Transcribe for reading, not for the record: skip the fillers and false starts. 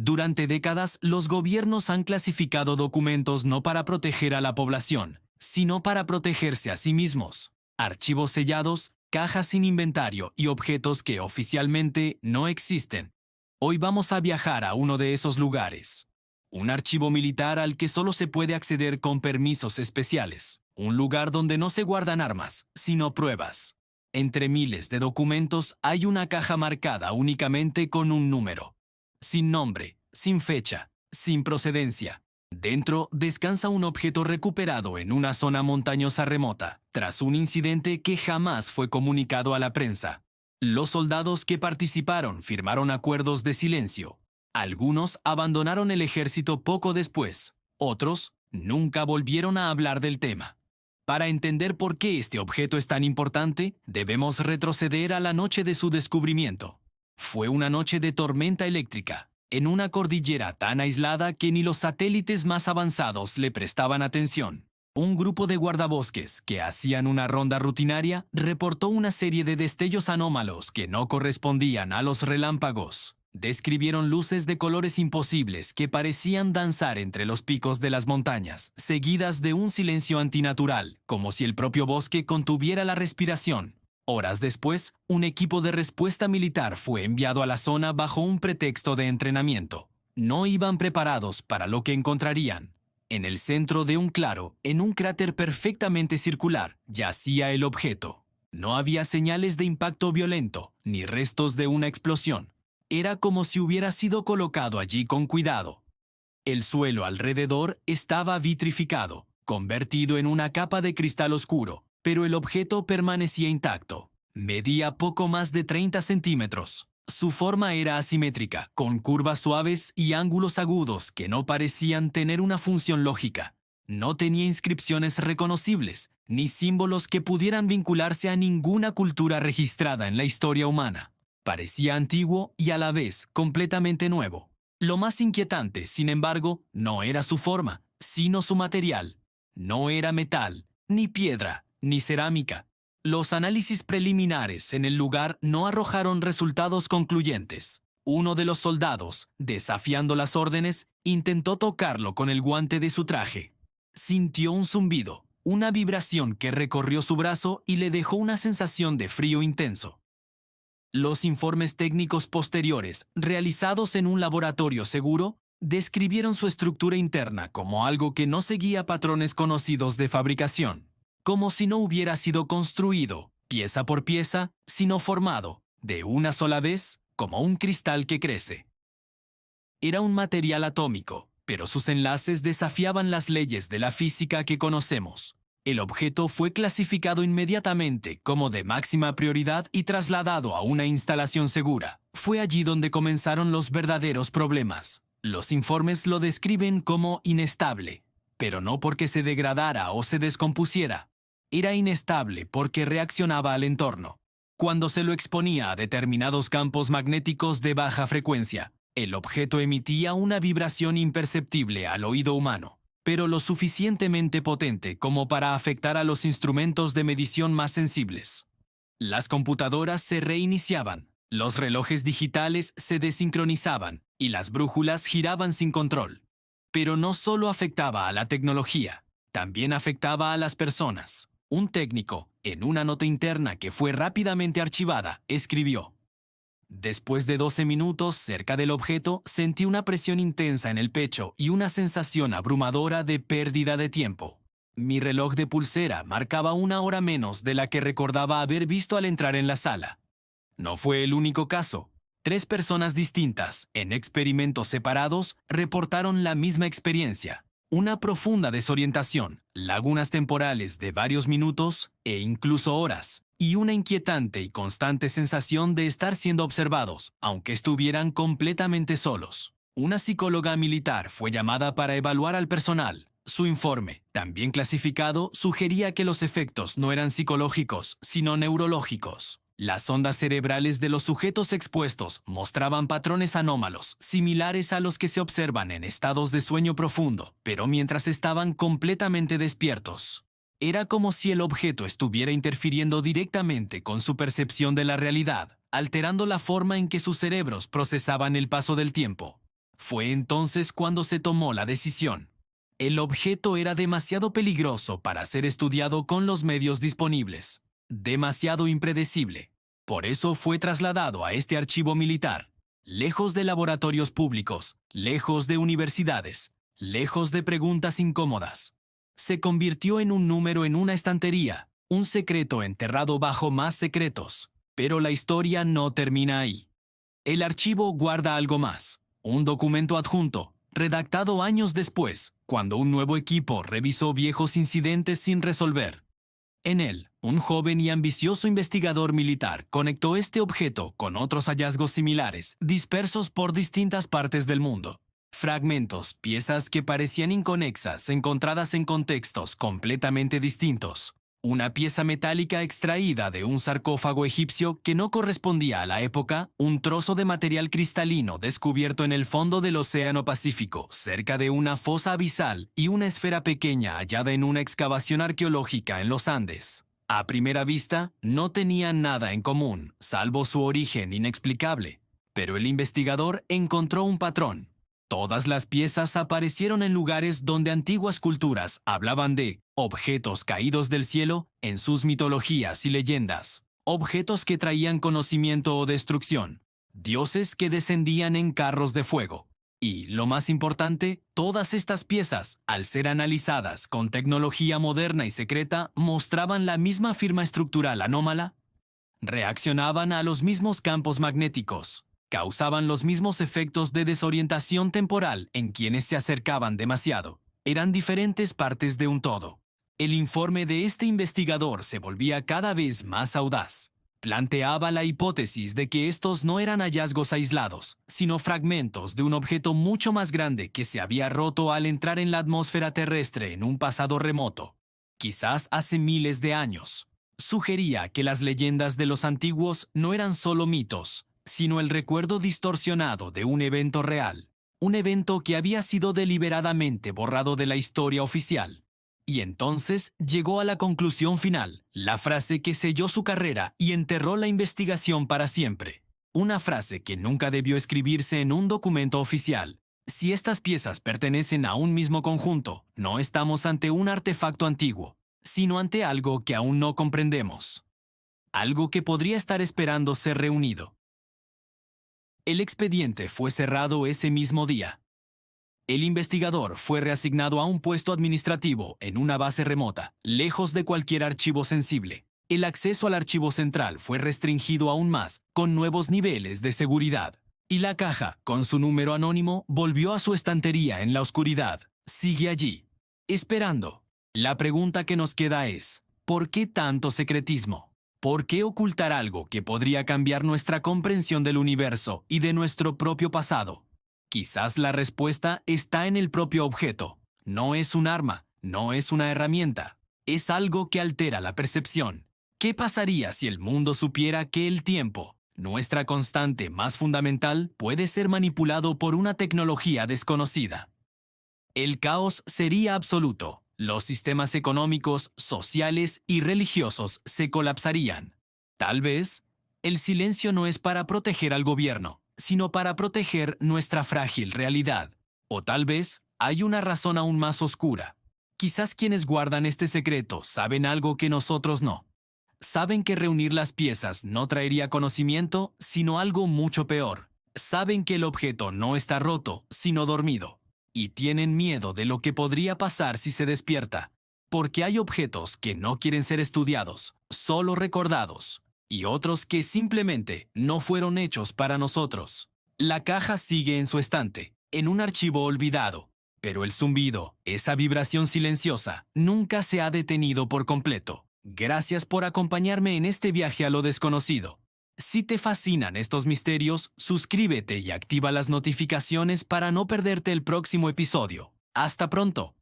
Durante décadas, los gobiernos han clasificado documentos no para proteger a la población, sino para protegerse a sí mismos. Archivos sellados, cajas sin inventario y objetos que oficialmente no existen. Hoy vamos a viajar a uno de esos lugares. Un archivo militar al que solo se puede acceder con permisos especiales. Un lugar donde no se guardan armas, sino pruebas. Entre miles de documentos hay una caja marcada únicamente con un número. Sin nombre, sin fecha, sin procedencia. Dentro descansa un objeto recuperado en una zona montañosa remota, tras un incidente que jamás fue comunicado a la prensa. Los soldados que participaron firmaron acuerdos de silencio. Algunos abandonaron el ejército poco después, otros nunca volvieron a hablar del tema. Para entender por qué este objeto es tan importante, debemos retroceder a la noche de su descubrimiento. Fue una noche de tormenta eléctrica, en una cordillera tan aislada que ni los satélites más avanzados le prestaban atención. Un grupo de guardabosques que hacían una ronda rutinaria reportó una serie de destellos anómalos que no correspondían a los relámpagos. Describieron luces de colores imposibles que parecían danzar entre los picos de las montañas, seguidas de un silencio antinatural, como si el propio bosque contuviera la respiración. Horas después, un equipo de respuesta militar fue enviado a la zona bajo un pretexto de entrenamiento. No iban preparados para lo que encontrarían. En el centro de un claro, en un cráter perfectamente circular, yacía el objeto. No había señales de impacto violento, ni restos de una explosión. Era como si hubiera sido colocado allí con cuidado. El suelo alrededor estaba vitrificado, convertido en una capa de cristal oscuro, pero el objeto permanecía intacto. Medía poco más de 30 centímetros. Su forma era asimétrica, con curvas suaves y ángulos agudos que no parecían tener una función lógica. No tenía inscripciones reconocibles, ni símbolos que pudieran vincularse a ninguna cultura registrada en la historia humana. Parecía antiguo y a la vez completamente nuevo. Lo más inquietante, sin embargo, no era su forma, sino su material. No era metal, ni piedra, ni cerámica. Los análisis preliminares en el lugar no arrojaron resultados concluyentes. Uno de los soldados, desafiando las órdenes, intentó tocarlo con el guante de su traje. Sintió un zumbido, una vibración que recorrió su brazo y le dejó una sensación de frío intenso. Los informes técnicos posteriores, realizados en un laboratorio seguro, describieron su estructura interna como algo que no seguía patrones conocidos de fabricación, como si no hubiera sido construido, pieza por pieza, sino formado, de una sola vez, como un cristal que crece. Era un material atómico, pero sus enlaces desafiaban las leyes de la física que conocemos. El objeto fue clasificado inmediatamente como de máxima prioridad y trasladado a una instalación segura. Fue allí donde comenzaron los verdaderos problemas. Los informes lo describen como inestable, pero no porque se degradara o se descompusiera. Era inestable porque reaccionaba al entorno. Cuando se lo exponía a determinados campos magnéticos de baja frecuencia, el objeto emitía una vibración imperceptible al oído humano, pero lo suficientemente potente como para afectar a los instrumentos de medición más sensibles. Las computadoras se reiniciaban, los relojes digitales se desincronizaban y las brújulas giraban sin control. Pero no solo afectaba a la tecnología, también afectaba a las personas. Un técnico, en una nota interna que fue rápidamente archivada, escribió: Después de 12 minutos cerca del objeto, sentí una presión intensa en el pecho y una sensación abrumadora de pérdida de tiempo. Mi reloj de pulsera marcaba 1 hora menos de la que recordaba haber visto al entrar en la sala. No fue el único caso. 3 personas distintas, en experimentos separados, reportaron la misma experiencia. Una profunda desorientación, lagunas temporales de varios minutos e incluso horas, y una inquietante y constante sensación de estar siendo observados, aunque estuvieran completamente solos. Una psicóloga militar fue llamada para evaluar al personal. Su informe, también clasificado, sugería que los efectos no eran psicológicos, sino neurológicos. Las ondas cerebrales de los sujetos expuestos mostraban patrones anómalos, similares a los que se observan en estados de sueño profundo, pero mientras estaban completamente despiertos. Era como si el objeto estuviera interfiriendo directamente con su percepción de la realidad, alterando la forma en que sus cerebros procesaban el paso del tiempo. Fue entonces cuando se tomó la decisión. El objeto era demasiado peligroso para ser estudiado con los medios disponibles, demasiado impredecible. Por eso fue trasladado a este archivo militar, lejos de laboratorios públicos, lejos de universidades, lejos de preguntas incómodas. Se convirtió en un número en una estantería, un secreto enterrado bajo más secretos. Pero la historia no termina ahí. El archivo guarda algo más, un documento adjunto, redactado años después, cuando un nuevo equipo revisó viejos incidentes sin resolver. En él, un joven y ambicioso investigador militar conectó este objeto con otros hallazgos similares, dispersos por distintas partes del mundo. Fragmentos, piezas que parecían inconexas, encontradas en contextos completamente distintos. Una pieza metálica extraída de un sarcófago egipcio que no correspondía a la época, un trozo de material cristalino descubierto en el fondo del Océano Pacífico, cerca de una fosa abisal, y una esfera pequeña hallada en una excavación arqueológica en los Andes. A primera vista, no tenían nada en común, salvo su origen inexplicable. Pero el investigador encontró un patrón. Todas las piezas aparecieron en lugares donde antiguas culturas hablaban de objetos caídos del cielo en sus mitologías y leyendas, objetos que traían conocimiento o destrucción, dioses que descendían en carros de fuego. Y, lo más importante, todas estas piezas, al ser analizadas con tecnología moderna y secreta, mostraban la misma firma estructural anómala, reaccionaban a los mismos campos magnéticos, causaban los mismos efectos de desorientación temporal en quienes se acercaban demasiado. Eran diferentes partes de un todo. El informe de este investigador se volvía cada vez más audaz. Planteaba la hipótesis de que estos no eran hallazgos aislados, sino fragmentos de un objeto mucho más grande que se había roto al entrar en la atmósfera terrestre en un pasado remoto, quizás hace miles de años. Sugería que las leyendas de los antiguos no eran solo mitos, sino el recuerdo distorsionado de un evento real, un evento que había sido deliberadamente borrado de la historia oficial. Y entonces llegó a la conclusión final, la frase que selló su carrera y enterró la investigación para siempre. Una frase que nunca debió escribirse en un documento oficial. Si estas piezas pertenecen a un mismo conjunto, no estamos ante un artefacto antiguo, sino ante algo que aún no comprendemos. Algo que podría estar esperando ser reunido. El expediente fue cerrado ese mismo día. El investigador fue reasignado a un puesto administrativo en una base remota, lejos de cualquier archivo sensible. El acceso al archivo central fue restringido aún más, con nuevos niveles de seguridad. Y la caja, con su número anónimo, volvió a su estantería en la oscuridad. Sigue allí, esperando. La pregunta que nos queda es, ¿por qué tanto secretismo? ¿Por qué ocultar algo que podría cambiar nuestra comprensión del universo y de nuestro propio pasado? Quizás la respuesta está en el propio objeto. No es un arma, no es una herramienta. Es algo que altera la percepción. ¿Qué pasaría si el mundo supiera que el tiempo, nuestra constante más fundamental, puede ser manipulado por una tecnología desconocida? El caos sería absoluto. Los sistemas económicos, sociales y religiosos se colapsarían. Tal vez, el silencio no es para proteger al gobierno, sino para proteger nuestra frágil realidad. O tal vez, hay una razón aún más oscura. Quizás quienes guardan este secreto saben algo que nosotros no. Saben que reunir las piezas no traería conocimiento, sino algo mucho peor. Saben que el objeto no está roto, sino dormido. Y tienen miedo de lo que podría pasar si se despierta, porque hay objetos que no quieren ser estudiados, solo recordados, y otros que simplemente no fueron hechos para nosotros. La caja sigue en su estante, en un archivo olvidado, pero el zumbido, esa vibración silenciosa, nunca se ha detenido por completo. Gracias por acompañarme en este viaje a lo desconocido. Si te fascinan estos misterios, suscríbete y activa las notificaciones para no perderte el próximo episodio. ¡Hasta pronto!